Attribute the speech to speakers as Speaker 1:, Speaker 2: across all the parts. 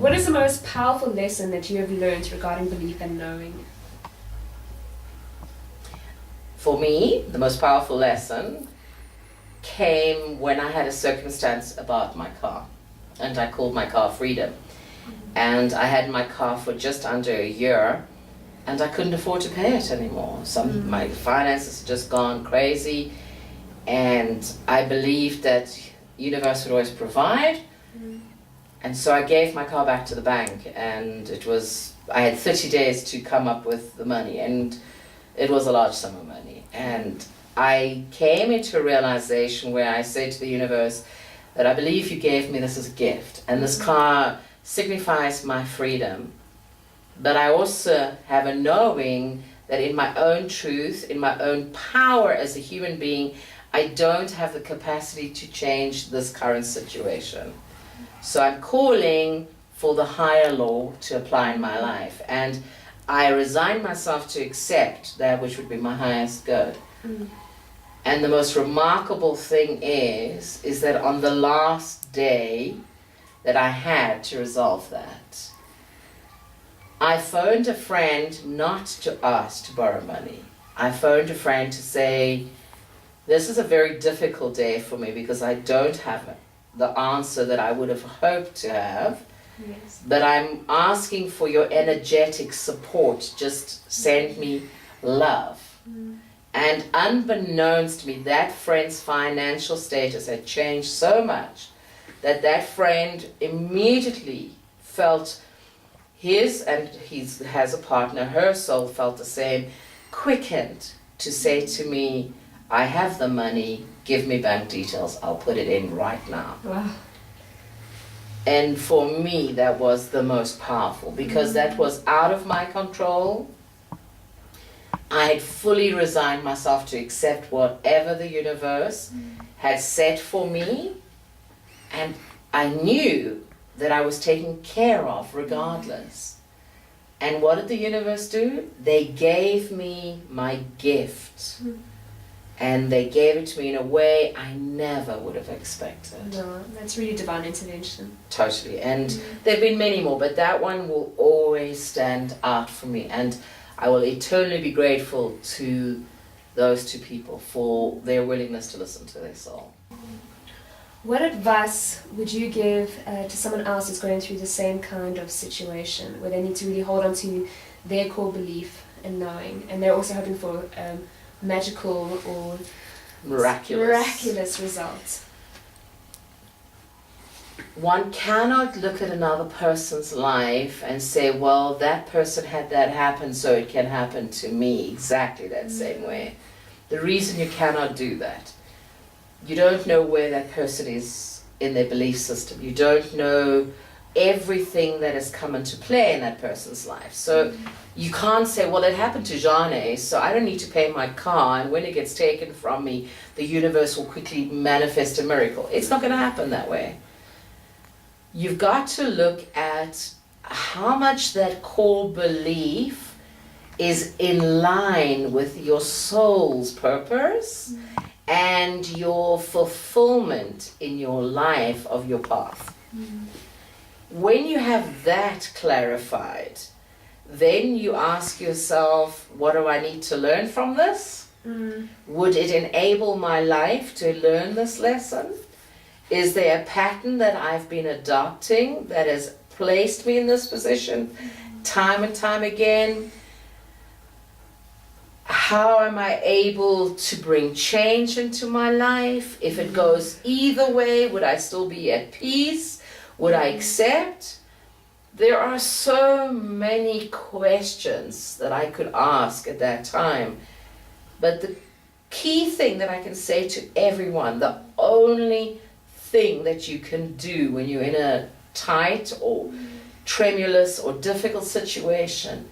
Speaker 1: What is the most powerful lesson that you have learned regarding belief and knowing?
Speaker 2: For me, the most powerful lesson came when I had a circumstance about my car, and I called my car Freedom. And I had my car for just under a year, and I couldn't afford to pay it anymore. My finances had just gone crazy, and I believed that universe would always provide. And so I gave my car back to the bank, and I had 30 days to come up with the money, and it was a large sum of money. And I came into a realization where I said to the universe that I believe you gave me this as a gift, and this car signifies my freedom. But I also have a knowing that in my own truth, in my own power as a human being, I don't have the capacity to change this current situation. So I'm calling for the higher law to apply in my life. And I resign myself to accept that which would be my highest good. And the most remarkable thing is that on the last day that I had to resolve that, I phoned a friend not to ask to borrow money. I phoned a friend to say, this is a very difficult day for me because I don't have the answer that I would have hoped to have.
Speaker 1: Yes.
Speaker 2: But I'm asking for your energetic support. Just send me love. And unbeknownst to me, that friend's financial status had changed so much that friend immediately felt and he has a partner, her soul felt the same, quickened to say to me, I have the money, give me bank details, I'll put it in right now.
Speaker 1: Wow.
Speaker 2: And for me, that was the most powerful because that was out of my control. I had fully resigned myself to accept whatever the universe had set for me, and I knew that I was taken care of regardless. And what did the universe do? They gave me my gift. And they gave it to me in a way I never would have expected.
Speaker 1: No, that's really divine intervention.
Speaker 2: Totally. And there have been many more, but that one will always stand out for me. And I will eternally be grateful to those two people for their willingness to listen to their soul.
Speaker 1: What advice would you give to someone else who's going through the same kind of situation where they need to really hold on to their core belief and knowing, and they're also hoping for magical or miraculous results?
Speaker 2: One cannot look at another person's life and say, well, that person had that happen, so it can happen to me exactly that same way. The reason you cannot do that, you don't know where that person is in their belief system. You don't know everything that has come into play in that person's life. So you can't say, well, it happened to Janee, so I don't need to pay my car, and when it gets taken from me, the universe will quickly manifest a miracle. It's not going to happen that way. You've got to look at how much that core belief is in line with your soul's purpose and your fulfillment in your life of your path. When you have that clarified, then you ask yourself, what do I need to learn from this? Would it enable my life to learn this lesson? Is there a pattern that I've been adopting that has placed me in this position time and time again? How am I able to bring change into my life? If it goes either way, would I still be at peace? Would I accept? There are so many questions that I could ask at that time. But the key thing that I can say to everyone, the only thing that you can do when you're in a tight or tremulous or difficult situation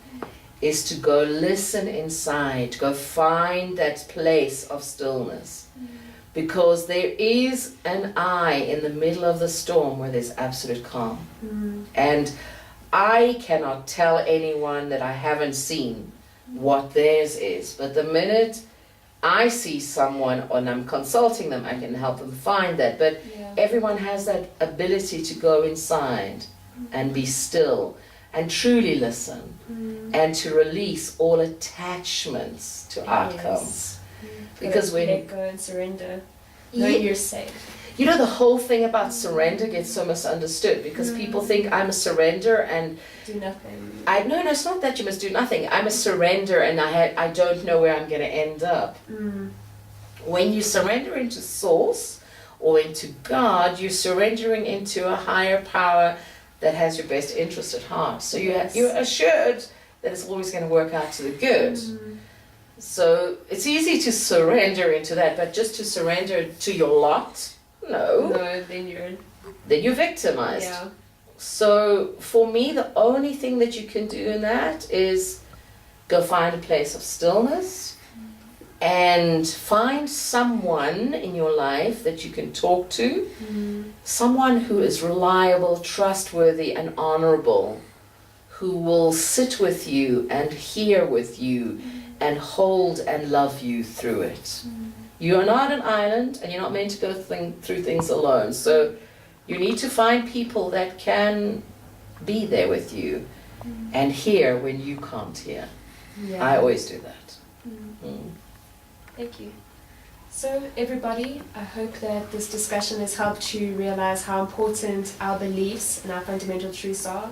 Speaker 2: is to go listen inside, go find that place of stillness. Because there is an eye in the middle of the storm where there's absolute calm. And I cannot tell anyone that I haven't seen what theirs is. But the minute I see someone and I'm consulting them, I can help them find that. But everyone has that ability to go inside and be still and truly listen and to release all attachments to outcomes. Because when
Speaker 1: let go and surrender, know
Speaker 2: Yeah.
Speaker 1: you're safe.
Speaker 2: You know, the whole thing about surrender gets so misunderstood because people think I'm a surrender and
Speaker 1: Do nothing.
Speaker 2: no, it's not that you must do nothing. I'm a surrender and I don't know where I'm going to end up. When you surrender into source or into God, you're surrendering into a higher power that has your best interest at heart. So you're assured that it's always going to work out to the good. So it's easy to surrender into that, but just to surrender to your lot, no,
Speaker 1: then
Speaker 2: you're victimized.
Speaker 1: yeah.
Speaker 2: So for me, the only thing that you can do in that is go find a place of stillness and find someone in your life that you can talk to, someone who is reliable, trustworthy, and honorable, who will sit with you and hear with you and hold and love you through it. You are not an island and you're not meant to go through things alone. So you need to find people that can be there with you and hear when you can't hear.
Speaker 1: Yeah.
Speaker 2: I always do that.
Speaker 1: Thank you. So everybody, I hope that this discussion has helped you realize how important our beliefs and our fundamental truths are.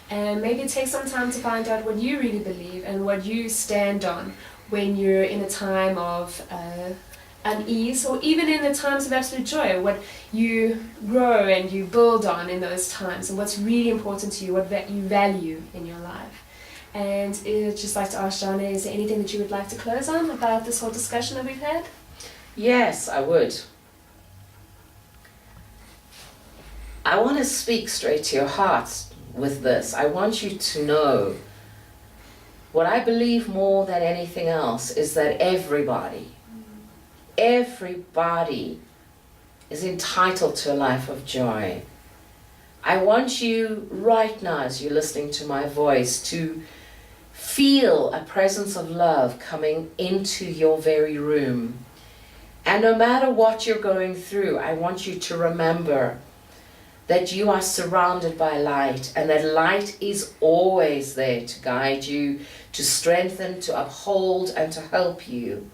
Speaker 1: And maybe take some time to find out what you really believe and what you stand on when you're in a time of unease, or even in the times of absolute joy, what you grow and you build on in those times, and what's really important to you, what you value in your life. And I'd just like to ask Janee, is there anything that you would like to close on about this whole discussion that we've had?
Speaker 2: Yes, I would. I want to speak straight to your hearts with this. I want you to know what I believe more than anything else is that everybody is entitled to a life of joy. I want you right now, as you're listening to my voice, to feel a presence of love coming into your very room. And no matter what you're going through, I want you to remember that you are surrounded by light, and that light is always there to guide you, to strengthen, to uphold, and to help you.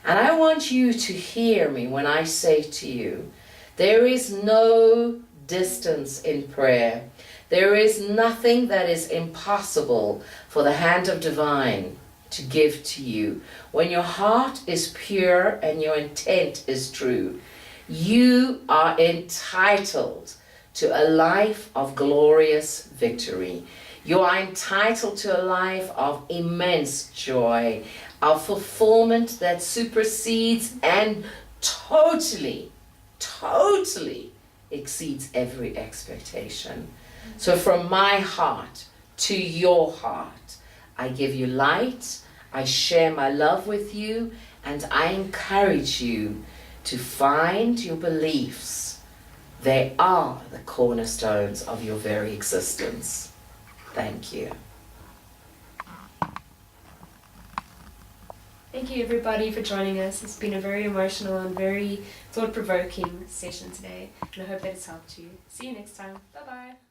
Speaker 2: And I want you to hear me when I say to you, there is no distance in prayer. There is nothing that is impossible for the hand of divine to give to you. When your heart is pure and your intent is true, you are entitled to a life of glorious victory. You are entitled to a life of immense joy, of fulfillment that supersedes and totally exceeds every expectation. So from my heart to your heart, I give you light, I share my love with you, and I encourage you to find your beliefs. They are the cornerstones of your very existence. Thank you.
Speaker 1: Thank you everybody for joining us. It's been a very emotional and very thought-provoking session today, and I hope that it's helped you. See you next time. Bye-bye.